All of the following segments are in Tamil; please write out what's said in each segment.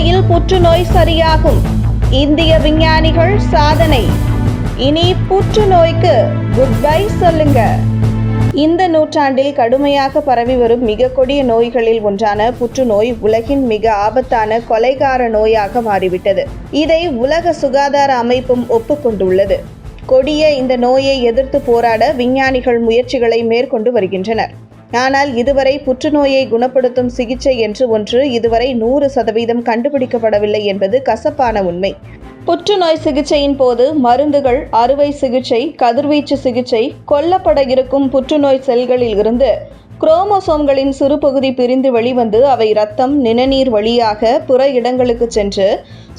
நாளையில் புற்றுநோய் சரியாகும். இந்திய விஞ்ஞானிகள் சாதனை. இனி புற்றுநோய்க்கு குட் பை சொல்லுங்க. இந்த நூற்றாண்டில் கடுமையாக பரவி வரும் மிக கொடிய நோய்களில் ஒன்றான புற்றுநோய் உலகின் மிக ஆபத்தான கொலைகார நோயாக மாறிவிட்டது. இதை உலக சுகாதார அமைப்பும் ஒப்புக்கொண்டுள்ளது. கொடிய இந்த நோயை எதிர்த்து போராட விஞ்ஞானிகள் முயற்சிகளை மேற்கொண்டு வருகின்றனர். ஆனால் இதுவரை புற்றுநோயை குணப்படுத்தும் சிகிச்சை என்று ஒன்று இதுவரை 100% கண்டுபிடிக்கப்படவில்லை என்பது கசப்பான உண்மை. புற்றுநோய் சிகிச்சையின் போது மருந்துகள், அறுவை சிகிச்சை, கதிர்வீச்சு சிகிச்சை, கொல்லப்பட இருக்கும் புற்றுநோய் செல்களில் இருந்து குரோமோசோம்களின் சிறு பகுதி பிரிந்து வெளிவந்து அவை இரத்தம், நிணநீர் வழியாக புற இடங்களுக்கு சென்று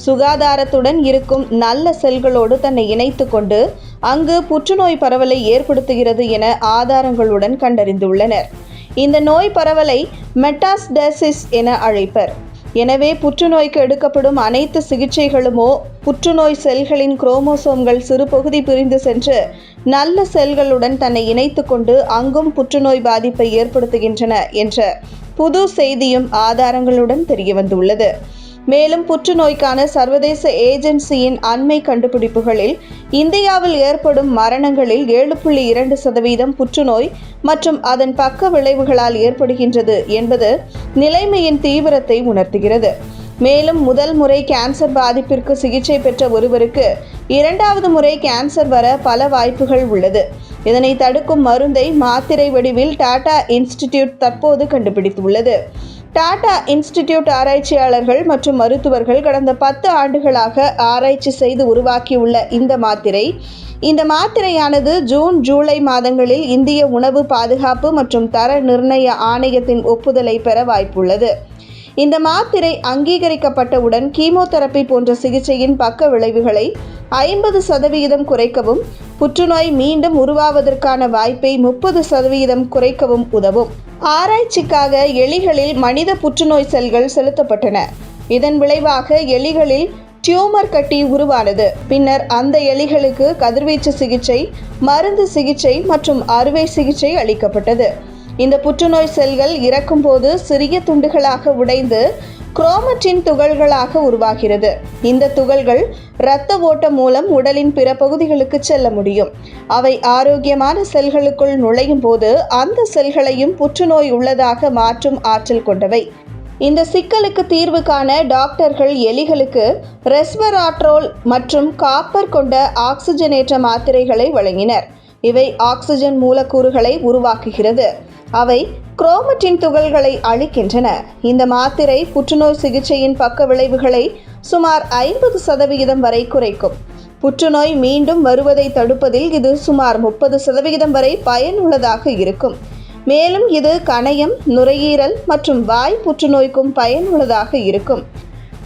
சுகாதாரத்துடன் இருக்கும் நல்ல செல்களோடு தன்னை இணைத்து கொண்டு அங்கு புற்றுநோய் பரவலை ஏற்படுத்துகிறது என ஆதாரங்களுடன் கண்டறிந்துள்ளனர். இந்த நோய் பரவலை மெட்டாஸ்டசிஸ் என அழைப்பர். எனவே புற்றுநோய்க்கு எடுக்கப்படும் அனைத்து சிகிச்சைகளுமோ புற்றுநோய் செல்களின் குரோமோசோம்கள் சிறு பகுதி பிரிந்து சென்று நல்ல செல்களுடன் தன்னை இணைத்து கொண்டு அங்கும் புற்றுநோய் பாதிப்பை ஏற்படுத்துகின்றன என்ற புது செய்தியும் ஆதாரங்களுடன் தெரியவந்துள்ளது. மேலும் புற்றுநோய்க்கான சர்வதேச ஏஜென்சியின் அண்மை கண்டுபிடிப்புகளில் இந்தியாவில் ஏற்படும் மரணங்களில் 7.2% புற்றுநோய் மற்றும் அதன் பக்க விளைவுகளால் ஏற்படுகின்றது என்பது நிலைமையின் தீவிரத்தை உணர்த்துகிறது. மேலும் முதல் முறை கேன்சர் பாதிப்பிற்கு சிகிச்சை பெற்ற ஒருவருக்கு 2வது முறை கேன்சர் வர பல வாய்ப்புகள் உள்ளது. இதனை தடுக்கும் மருந்தை மாத்திரை வடிவில் டாடா இன்ஸ்டிடியூட் தற்போது கண்டுபிடித்துள்ளது. டாடா இன்ஸ்டிடியூட் ஆராய்ச்சியாளர்கள் மற்றும் மருத்துவர்கள் கடந்த 10 ஆண்டுகளாக ஆராய்ச்சி செய்து உருவாக்கியுள்ள இந்த மாத்திரையானது ஜூன், ஜூலை மாதங்களில் இந்திய உணவு பாதுகாப்பு மற்றும் தர நிர்ணய ஆணையத்தின் ஒப்புதலை பெற வாய்ப்புள்ளது. இந்த மாத்திரை அங்கீகரிக்கப்பட்டவுடன் கீமோதெரபி போன்ற சிகிச்சையின் பக்க விளைவுகளை 50% குறைக்கவும், புற்றுநோய் மீண்டும் உருவாவதற்கான வாய்ப்பை 30% குறைக்கவும் உதவும். ஆராய்ச்சிக்காக எலிகளில் மனித புற்றுநோய் செல்கள் செலுத்தப்பட்டன. இதன் விளைவாக எலிகளில் டியூமர் கட்டி உருவானது. பின்னர் அந்த எலிகளுக்கு கதிர்வீச்சு சிகிச்சை, மருந்து சிகிச்சை மற்றும் அறுவை சிகிச்சை அளிக்கப்பட்டது. இந்த புற்றுநோய் செல்கள் இறக்கும் போது சிறிய துண்டுகளாக உடைந்து குரோமட்டின் துகள்களாக உருவாகிறது. இந்த துகள்கள் இரத்த ஓட்டம் மூலம் உடலின் பிற பகுதிகளுக்கு செல்ல முடியும். அவை ஆரோக்கியமான செல்களுக்குள் நுழையும் போது அந்த செல்களையும் புற்றுநோய் உள்ளதாக மாற்றும் ஆற்றல் கொண்டவை. இந்த சிக்கலுக்கு தீர்வு காண டாக்டர்கள் எலிகளுக்கு ரெஸ்வராட்ரோல் மற்றும் காப்பர் கொண்ட ஆக்சிஜனேற்ற மாத்திரைகளை வழங்கினர். இவை ஆக்சிஜன் மூலக்கூறுகளை உருவாக்குகிறது. அவை குரோமட்டின் துகள்களை அழிக்கின்றன. இந்த மாத்திரை புற்றுநோய் சிகிச்சையின் பக்க விளைவுகளை சுமார் 50% வரை குறைக்கும். புற்றுநோய் மீண்டும் வருவதை தடுப்பதில் இது சுமார் 30% வரை பயனுள்ளதாக இருக்கும். மேலும் இது கணையம், நுரையீரல் மற்றும் வாய் புற்றுநோய்க்கும் பயனுள்ளதாக இருக்கும்.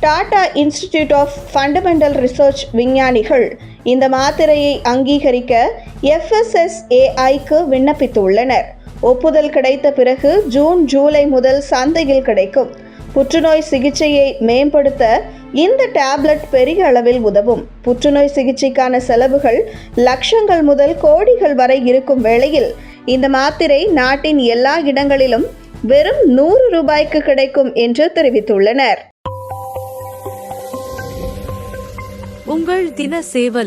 Tata institute of fundamental research விஞ்ஞானிகள் இந்த மாத்திரையை அங்கீகரிக்க FSSAIக்கு விண்ணப்பித்துள்ளனர். ஒப்புதல் கிடைத்த பிறகு ஜூன், ஜூலை முதல் சந்தையில் கிடைக்கும். புற்றுநோய் சிகிச்சையை மேம்படுத்த இந்த டேப்லெட் பெரிய அளவில் உதவும். புற்றுநோய் சிகிச்சைக்கான செலவுகள் லட்சங்கள் முதல் கோடிகள் வரை இருக்கும் வேளையில் இந்த மாத்திரை நாட்டின் எல்லா இடங்களிலும் வெறும் 100 ரூபாய்க்கு கிடைக்கும் என்று தெரிவித்துள்ளனர். உங்கள் தின சேவல்.